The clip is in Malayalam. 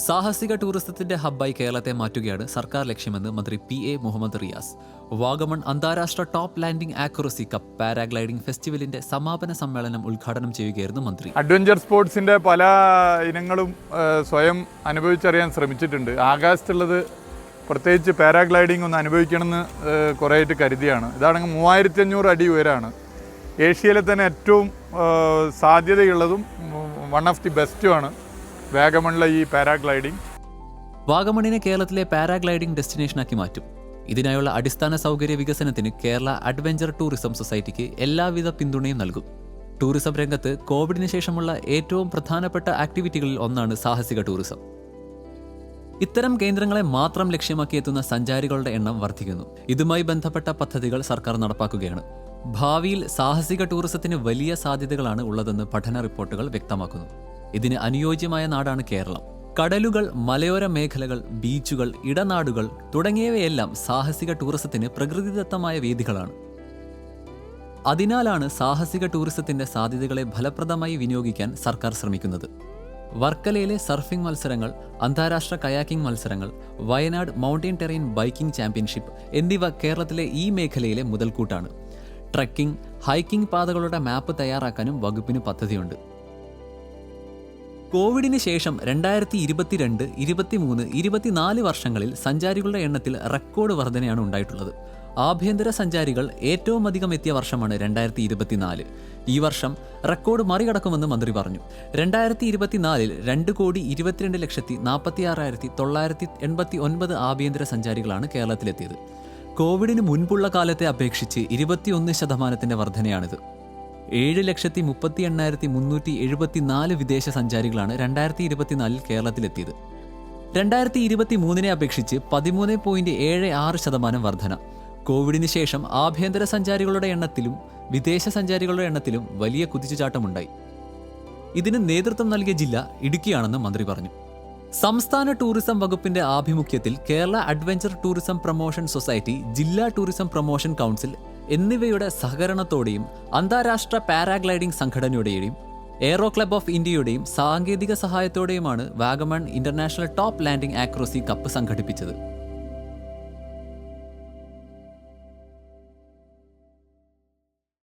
സാഹസിക ടൂറിസത്തിന്റെ ഹബ്ബായി കേരളത്തെ മാറ്റുകയാണ് സർക്കാർ ലക്ഷ്യമെന്ന് മന്ത്രി PA മുഹമ്മദ് റിയാസ് വാഗമൺ അന്താരാഷ്ട്ര top landing accuracy cup paragliding ഫെസ്റ്റിവലിന്റെ സമാപന സമ്മേളനം ഉദ്ഘാടനം ചെയ്യുകയായിരുന്നു മന്ത്രി. അഡ്വഞ്ചർ സ്പോർട്സിന്റെ പല ഇനങ്ങളും സ്വയം അനുഭവിച്ചറിയാൻ ശ്രമിച്ചിട്ടുണ്ട്. ആകാശത്തുള്ളത് പ്രത്യേകിച്ച് പാരാഗ്ലൈഡിംഗ് ഒന്ന് അനുഭവിക്കണമെന്ന് കുറേയായിട്ട് കരുതിയാണ്. ഇതാണെങ്കിൽ 3500 അടി ഉയരമാണ്. ഏഷ്യയിലെ തന്നെ ഏറ്റവും സാധ്യതയുള്ളതും വൺ ഓഫ് ദി ബെസ്റ്റുമാണ് വാഗമണിലെ ഈ പാരാഗ്ലൈഡിംഗ്. വാഗമണിനെ കേരളത്തിലെ പാരാഗ്ലൈഡിംഗ് ഡെസ്റ്റിനേഷനാക്കി മാറ്റും. ഇതിനായുള്ള അടിസ്ഥാന സൗകര്യ വികസനത്തിന് കേരള അഡ്വഞ്ചർ ടൂറിസം സൊസൈറ്റിക്ക് എല്ലാവിധ പിന്തുണയും നൽകും. ടൂറിസം രംഗത്ത് കോവിഡിന് ശേഷമുള്ള ഏറ്റവും പ്രധാനപ്പെട്ട ആക്ടിവിറ്റികളിൽ ഒന്നാണ് സാഹസിക ടൂറിസം. ഇത്തരം കേന്ദ്രങ്ങളെ മാത്രം ലക്ഷ്യമാക്കി എത്തുന്ന സഞ്ചാരികളുടെ എണ്ണം വർദ്ധിക്കുന്നു. ഇതുമായി ബന്ധപ്പെട്ട പദ്ധതികൾ സർക്കാർ നടപ്പാക്കുകയാണ്. ഭാവിയിൽ സാഹസിക ടൂറിസത്തിന് വലിയ സാധ്യതകളാണ് ഉള്ളതെന്ന് പഠന റിപ്പോർട്ടുകൾ വ്യക്തമാക്കുന്നു. ഇതിന് അനുയോജ്യമായ നാടാണ് കേരളം. കടലുകൾ, മലയോര മേഖലകൾ, ബീച്ചുകൾ, ഇടനാടുകൾ തുടങ്ങിയവയെല്ലാം സാഹസിക ടൂറിസത്തിന് പ്രകൃതിദത്തമായ വേദികളാണ്. അതിനാലാണ് സാഹസിക ടൂറിസത്തിന്റെ സാധ്യതകളെ ഫലപ്രദമായി വിനിയോഗിക്കാൻ സർക്കാർ ശ്രമിക്കുന്നത്. വർക്കലയിലെ സർഫിംഗ് മത്സരങ്ങൾ, അന്താരാഷ്ട്ര കയാക്കിംഗ് മത്സരങ്ങൾ, Wayanad mountain terrain biking championship എന്നിവ കേരളത്തിലെ ഈ മേഖലയിലെ മുതൽക്കൂട്ടാണ്. ട്രക്കിംഗ്, ഹൈക്കിംഗ് പാതകളുടെ മാപ്പ് തയ്യാറാക്കാനും വകുപ്പിന് പദ്ധതിയുണ്ട്. കോവിഡിന് ശേഷം 2022, 23, 24 വർഷങ്ങളിൽ സഞ്ചാരികളുടെ എണ്ണത്തിൽ റെക്കോർഡ് വർധനയാണ് ഉണ്ടായിട്ടുള്ളത്. ആഭ്യന്തര സഞ്ചാരികൾ ഏറ്റവും അധികം എത്തിയ വർഷമാണ് 2024. ഈ വർഷം റെക്കോർഡ് മറികടക്കുമെന്ന് മന്ത്രി പറഞ്ഞു. 2024 2,22,46,989 ആഭ്യന്തര സഞ്ചാരികളാണ് കേരളത്തിലെത്തിയത്. കോവിഡിന് മുൻപുള്ള കാലത്തെ അപേക്ഷിച്ച് 21% വർധനയാണിത്. 7,38,374 വിദേശ സഞ്ചാരികളാണ് 2024 കേരളത്തിലെത്തിയത്. 2023 അപേക്ഷിച്ച് 13.76% വർധന. കോവിഡിന് ശേഷം ആഭ്യന്തര സഞ്ചാരികളുടെ എണ്ണത്തിലും വിദേശ സഞ്ചാരികളുടെ എണ്ണത്തിലും വലിയ കുതിച്ചുചാട്ടമുണ്ടായി. ഇതിന് നേതൃത്വം നൽകിയ ജില്ല ഇടുക്കിയാണെന്ന് മന്ത്രി പറഞ്ഞു. സംസ്ഥാന ടൂറിസം വകുപ്പിന്റെ ആഭിമുഖ്യത്തിൽ Kerala adventure tourism promotion society, ജില്ലാ ടൂറിസം പ്രൊമോഷൻ കൗൺസിൽ എന്നിവയുടെ സഹകരണത്തോടെയും അന്താരാഷ്ട്ര പാരാഗ്ലൈഡിംഗ് സംഘടനയുടെയും എയ്റോ ക്ലബ് ഓഫ് ഇന്ത്യയുടെയും സാങ്കേതിക സഹായത്തോടെയുമാണ് Vagamon international top landing accuracy cup സംഘടിപ്പിച്ചത്.